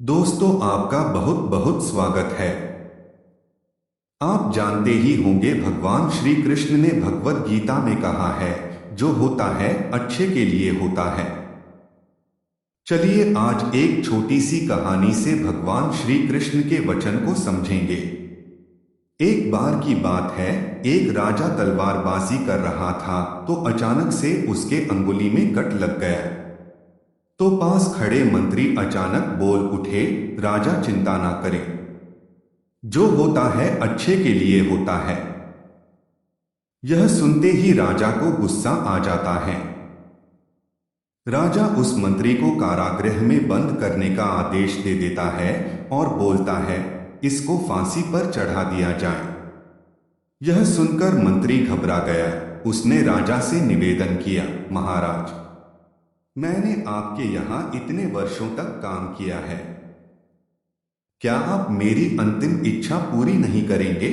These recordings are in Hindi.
दोस्तों, आपका बहुत बहुत स्वागत है। आप जानते ही होंगे, भगवान श्री कृष्ण ने भगवत गीता में कहा है, जो होता है अच्छे के लिए होता है। चलिए आज एक छोटी सी कहानी से भगवान श्री कृष्ण के वचन को समझेंगे। एक बार की बात है, एक राजा तलवारबाजी कर रहा था तो अचानक से उसके अंगुली में कट लग गया। तो पास खड़े मंत्री अचानक बोल उठे, राजा चिंता ना करे, जो होता है अच्छे के लिए होता है। यह सुनते ही राजा को गुस्सा आ जाता है। राजा उस मंत्री को कारागृह में बंद करने का आदेश दे देता है और बोलता है, इसको फांसी पर चढ़ा दिया जाए। यह सुनकर मंत्री घबरा गया। उसने राजा से निवेदन किया, महाराज, मैंने आपके यहां इतने वर्षों तक काम किया है, क्या आप मेरी अंतिम इच्छा पूरी नहीं करेंगे?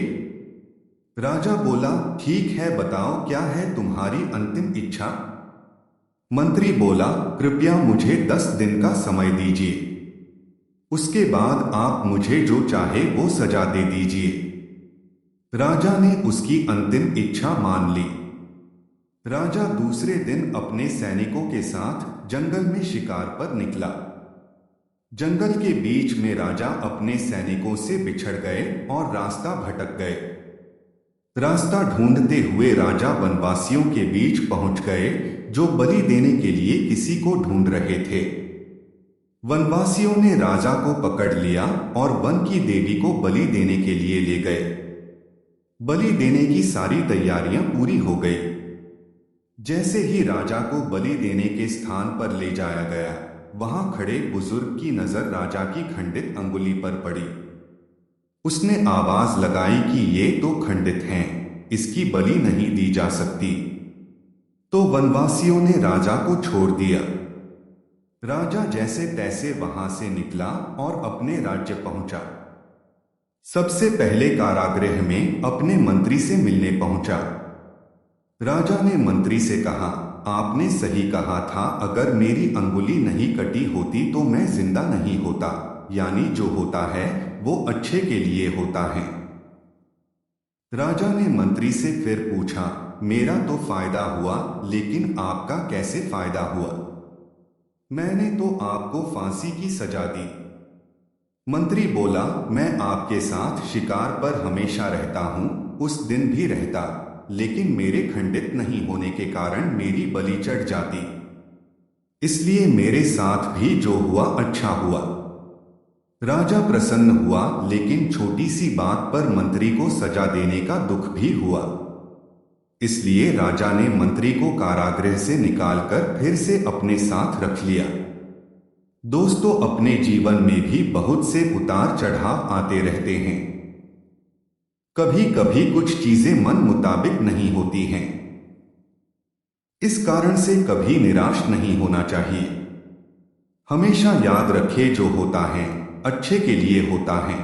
राजा बोला, ठीक है, बताओ क्या है तुम्हारी अंतिम इच्छा? मंत्री बोला, कृपया मुझे 10 दिन का समय दीजिए, उसके बाद आप मुझे जो चाहे वो सजा दे दीजिए। राजा ने उसकी अंतिम इच्छा मान ली। राजा दूसरे दिन अपने सैनिकों के साथ जंगल में शिकार पर निकला। जंगल के बीच में राजा अपने सैनिकों से बिछड़ गए और रास्ता भटक गए। रास्ता ढूंढते हुए राजा वनवासियों के बीच पहुंच गए, जो बलि देने के लिए किसी को ढूंढ रहे थे। वनवासियों ने राजा को पकड़ लिया और वन की देवी को बलि देने के लिए ले गए। बलि देने की सारी तैयारियां पूरी हो गई। जैसे ही राजा को बलि देने के स्थान पर ले जाया गया, वहां खड़े बुजुर्ग की नजर राजा की खंडित अंगुली पर पड़ी। उसने आवाज लगाई कि ये तो खंडित हैं, इसकी बलि नहीं दी जा सकती। तो वनवासियों ने राजा को छोड़ दिया। राजा जैसे तैसे वहां से निकला और अपने राज्य पहुंचा। सबसे पहले कारागृह में अपने मंत्री से मिलने पहुंचा। राजा ने मंत्री से कहा, आपने सही कहा था, अगर मेरी अंगुली नहीं कटी होती तो मैं जिंदा नहीं होता, यानी जो होता है वो अच्छे के लिए होता है। राजा ने मंत्री से फिर पूछा, मेरा तो फायदा हुआ, लेकिन आपका कैसे फायदा हुआ? मैंने तो आपको फांसी की सजा दी। मंत्री बोला, मैं आपके साथ शिकार पर हमेशा रहता हूं, उस दिन भी रहता, लेकिन मेरे खंडित नहीं होने के कारण मेरी बलि चढ़ जाती, इसलिए मेरे साथ भी जो हुआ अच्छा हुआ। राजा प्रसन्न हुआ, लेकिन छोटी सी बात पर मंत्री को सजा देने का दुख भी हुआ। इसलिए राजा ने मंत्री को कारागृह से निकालकर फिर से अपने साथ रख लिया। दोस्तों, अपने जीवन में भी बहुत से उतार चढ़ाव आते रहते हैं। कभी कभी कुछ चीजें मन मुताबिक नहीं होती हैं। इस कारण से कभी निराश नहीं होना चाहिए। हमेशा याद रखें, जो होता है अच्छे के लिए होता है।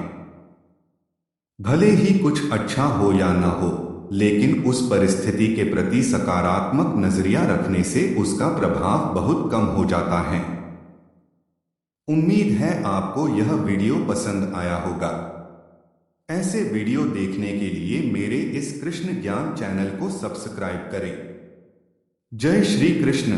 भले ही कुछ अच्छा हो या न हो, लेकिन उस परिस्थिति के प्रति सकारात्मक नजरिया रखने से उसका प्रभाव बहुत कम हो जाता है। उम्मीद है आपको यह वीडियो पसंद आया होगा। ऐसे वीडियो देखने के लिए मेरे इस कृष्ण ज्ञान चैनल को सब्सक्राइब करें। जय श्री कृष्ण।